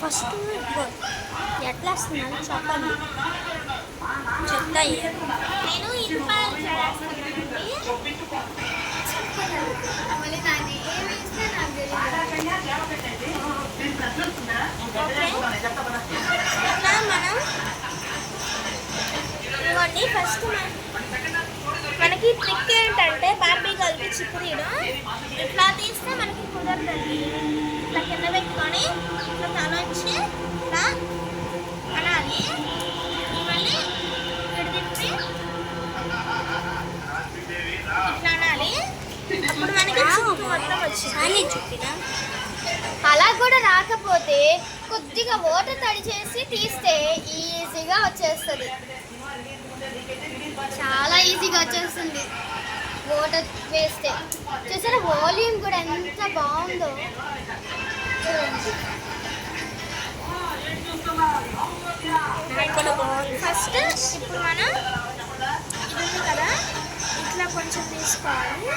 First ఎట్లా వస్తున్నాను చెప్పండి. చెప్తా నేను మనం ఇవ్వండి. ఫస్ట్ మనకి ట్రిక్ ఏంటంటే బార్బీ కలిపి చిక్కురీడు ఇట్లా తీస్తే మనకి కుదరదండి. ఇట్లా కింద పెట్టుకొని ఇట్లా తలొచ్చి ఇట్లా అనాలి. మళ్ళీ విడిదిప్పి ఇట్లా అనాలి. అప్పుడు మనకి చిక్కు మొత్తం వచ్చింది. అలా కూడా రాకపోతే కొద్దిగా వాటర్ తడి చేసి తీస్తే ఈజీగా వచ్చేస్తుంది. చాలా ఈజీగా వచ్చేస్తుంది వాటర్ వేస్తే. చూసారా వాల్యూమ్ కూడా ఎంత బాగుందో. ఫస్ట్ ఇప్పుడు మనం ఇది ఉంది కదా, ఇట్లా కొంచెం తీసుకోవాలి.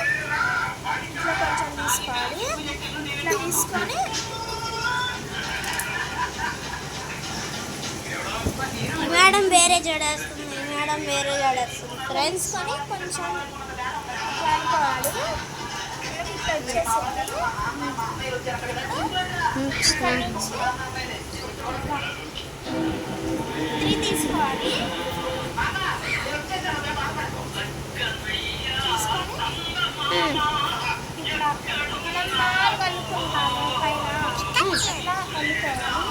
ఇట్లా తీసుకొని మేడం వేరే జడేస్తుంది, మేడం వేరే జడేస్తుంది. ఫ్రెండ్స్ కొని కొంచెం అనుకోవాలి. ఇట్లా వచ్చేసింది. 3 తీసుకోవాలి. కలుపుకుంటాము పైన కలుపుకోవాలి.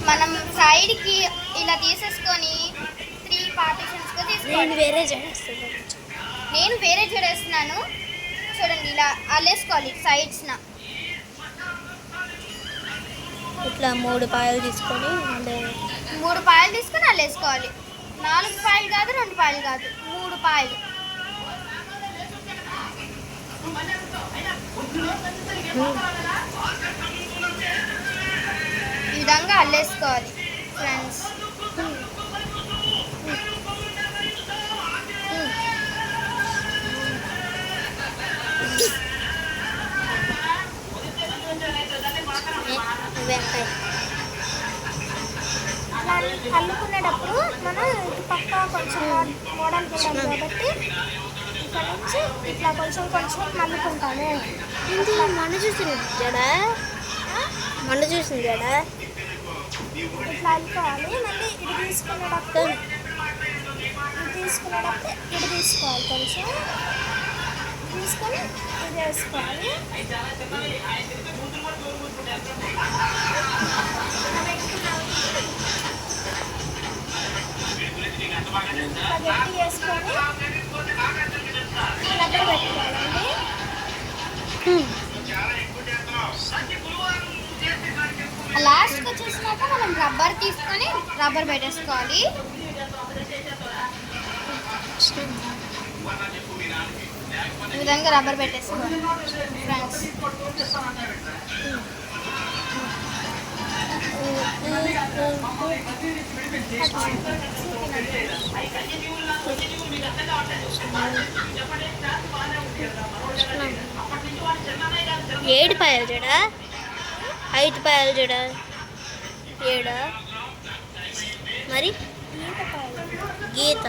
మనం సైడ్కి ఇలా తీసేసుకొని 3 పార్టీషన్స్గా తీసుకోవాలి. నేను వేరే జడేస్తున్నాను. చూడండి ఇలా అల్లేసుకోవాలి సైడ్స్న. ఇట్లా 3 పాయలు తీసుకొని అల్లేసుకోవాలి. 4 పాయలు కాదు, 2 పాయలు కాదు, 3 పాయలు. ఈ విధంగా అల్లేసుకోవాలి ఫ్రెండ్స్. కలుపుకునేటప్పుడు మనం ఇటు పక్క కొంచెం మోడల్ పెట్టాలి కాబట్టి ఇక్కడ నుంచి ఇట్లా కొంచెం మల్లుకుంటాము. ఇది మండ చూసింది జడ ఇట్లా అల్లుకోవాలి. మళ్ళీ ఇటు తీసుకునేటప్పుడు ఇటు తీసుకోవాలి. కొంచెం తీసుకొని ఇది వేసుకోవాలి. గట్టి వేసుకొని దగ్గర పెట్టుకోవాలండి. లాస్ట్కి వచ్చేసినాక మనం రబ్బర్ తీసుకొని రబ్బర్ పెట్టేసుకోవాలి. ఈ విధంగా రబ్బర్ పెట్టేసుకోవాలి ఫ్రెండ్స్. ఏడు పాయలు జడ, 5 పాయలు జడ, 7 మరి గీత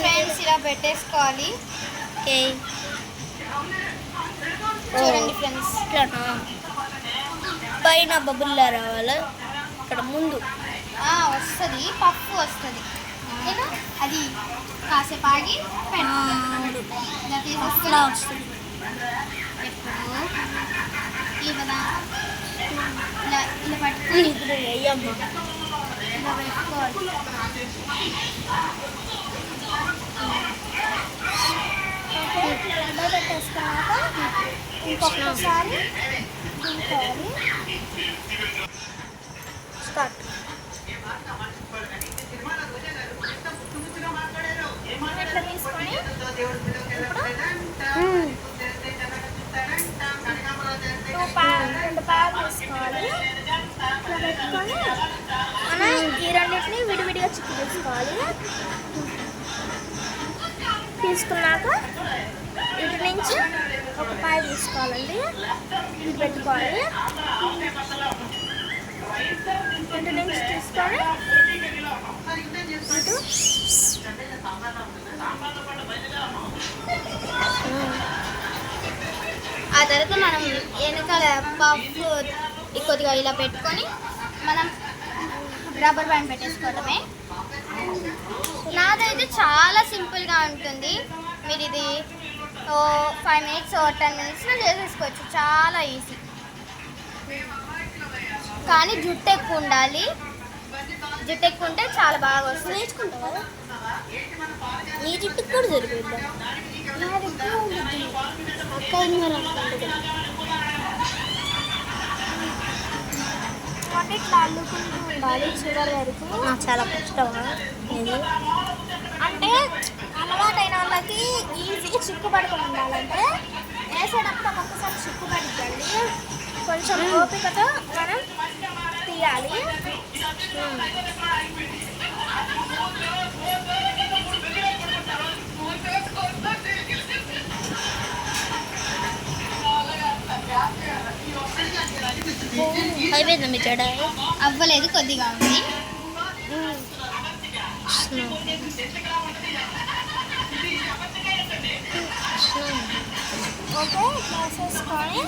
ఫ్రెండ్స్ ఇలా పెట్టేసుకోవాలి. చూడండి ఫ్రెండ్స్, ఇట్లానా పైన బబుల్లా రావాలి. ఇక్కడ ముందు వస్తుంది, పప్పు వస్తుంది. నేను అది కాసేపు ఆగి అట్లా వస్తుంది. ఎప్పుడు ఇలా పట్టుకొని ఇప్పుడు వేయమ్మా ఇలా పెట్టుకోవాలి. పెట్టేసుకున్నాక ఇంకొకసారి దింపాలి. స్టార్ట్. ఇట్లా తీసుకొని ఇప్పుడు 2 పాలు తీసుకోవాలి. పెట్టుకొని మనం ఈ రెండింటిని విడివిడిగా చిక్కు తీసుకోవాలి. తీసుకున్నాక ఇటు నుంచి ఒక పాయ తీసుకోవాలండి, ఇది పెట్టుకోవాలి. ఇటు నుంచి తీసుకొని ఇటు ఆ తర్వాత మనం వెనకాల పఫ్ కొద్దిగా ఇలా పెట్టుకొని మనం రబ్బర్ బ్యాండ్ పెట్టేసుకోవడమే. నాదైతే చాలా సింపుల్గా ఉంటుంది. మీరు ఇది 5 minutes 10 minutesలో చేసేసుకోవచ్చు, చాలా ఈజీ. కానీ జుట్టు ఎక్కువ ఉండాలి, జుట్టు ఎక్కువ ఉంటే చాలా బాగా వస్తుంది. నేర్చుకుంటావా? నీ జుట్టుకు కూడా సరిపోద్దా? నాది ఎక్కువ ఉంటుంది, అక్క అంటే ఇట్లా అల్లుకుంటూ ఉండాలి చివరి వరకు. చాలా కష్టమా ఇది? అంటే అలవాటైన వాళ్ళకి ఈజీగా చిక్కుపడుకుని ఉండాలంటే వేసేటప్పుడు ఒక్కొక్కసారి చిక్కుపడిద్దండి. కొంచెం ఓపికతో మనం తీయాలి. అయిపోయిందా మీ చెడ? అవ్వలేదు, కొద్దిగా ఉంది. ఓకే, వేసేసుకొని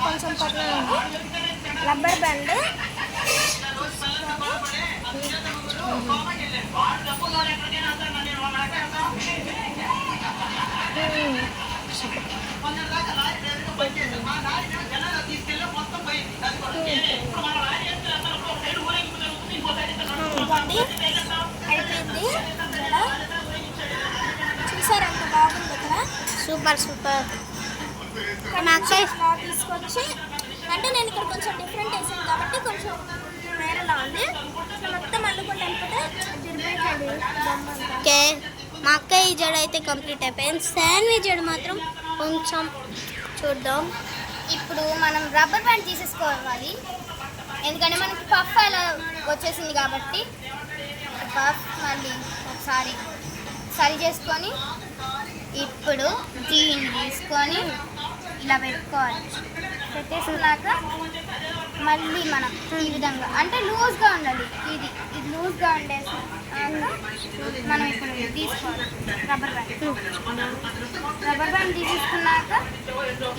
కొంచెం పట్టిన రబ్బర్ బ్యాండ్ అయిపోయింది. చూసారు ఎంత బాగుంది కదా? Super super. తీసుకొచ్చి అంటే నేను ఇక్కడ కొంచెం డిఫరెంట్ వేసాను కాబట్టి కొంచెం వేరేలా ఉంది. మొత్తం అల్లుకుంటే తిరిగిపోయింది బొమ్మ. ఓకే, మా అక్క ఈ జడ అయితే కంప్లీట్ అయిపోయింది. శాండ్విచ్ జడ మాత్రం కొంచెం చూద్దాం. ఇప్పుడు మనం రబ్బర్ బ్యాండ్ తీసేసుకోవాలి, ఎందుకంటే మనకి పఫ్ అలా వచ్చేసింది కాబట్టి పఫ్ మళ్ళీ ఒకసారి సరి చేసుకొని ఇప్పుడు దీన్ని తీసుకొని ఇలా పెట్టుకోవాలి. పెట్టేసుకున్నాక మళ్ళీ మనం ఈ విధంగా అంటే లూజ్గా ఉండాలి. ఇది లూజ్గా ఉండేసి మనం ఇప్పుడు తీసుకోవాలి రబ్బర్ బ్యాండ్ తీసేసుకున్నాక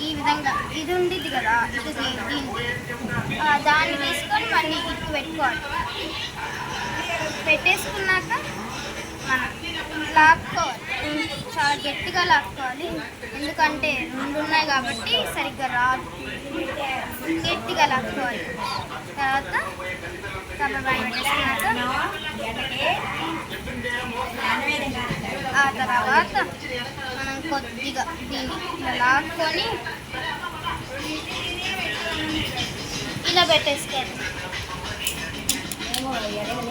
ఈ విధంగా ఇది ఉండిద్ది కదా, ఇది దీన్ని దాన్ని తీసుకొని మళ్ళీ ఇటు పెట్టుకోవాలి. పెట్టేసుకున్నాక మనం లాక్కోవాలి, చాలా గట్టిగా లాక్కోవాలి, ఎందుకంటే 2 ఉన్నాయి కాబట్టి సరిగ్గా రాదు. గట్టిగా లాక్కోవాలి. తర్వాత రబ్బర్ బ్యాండ్ పెట్టేసుకున్నాక ఆ తర్వాత మనం కొద్దిగా దీన్ని ఇలా లాక్కొని ఇలా పెట్టేసుకోవాలి.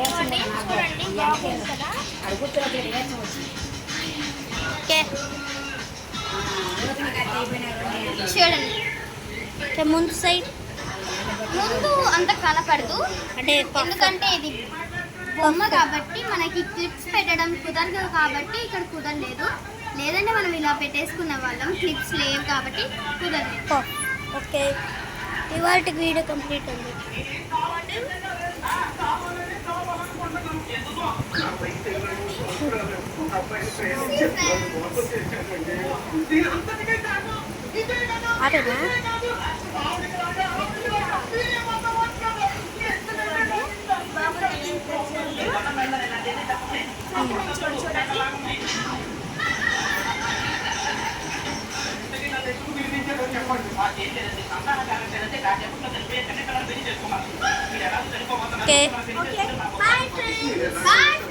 చూడండి బాగుంది కదా? ఓకే చూడండి, ముందు సైడ్ ముందు అంత కనపడదు అంటే ఎందుకంటే ఇది బొమ్మ కాబట్టి మనకి క్లిప్స్ పెట్టడం కుదరదు కాబట్టి ఇక్కడ కుదరలేదు. లేదంటే మనం ఇలా పెట్టేసుకునే వాళ్ళం, క్లిప్స్ లేవు కాబట్టి కుదరలేదు. ఓకే, ఇవాళ వీడియో కంప్లీట్ ఉంది. అదేనా? Okay, okay, bye friends.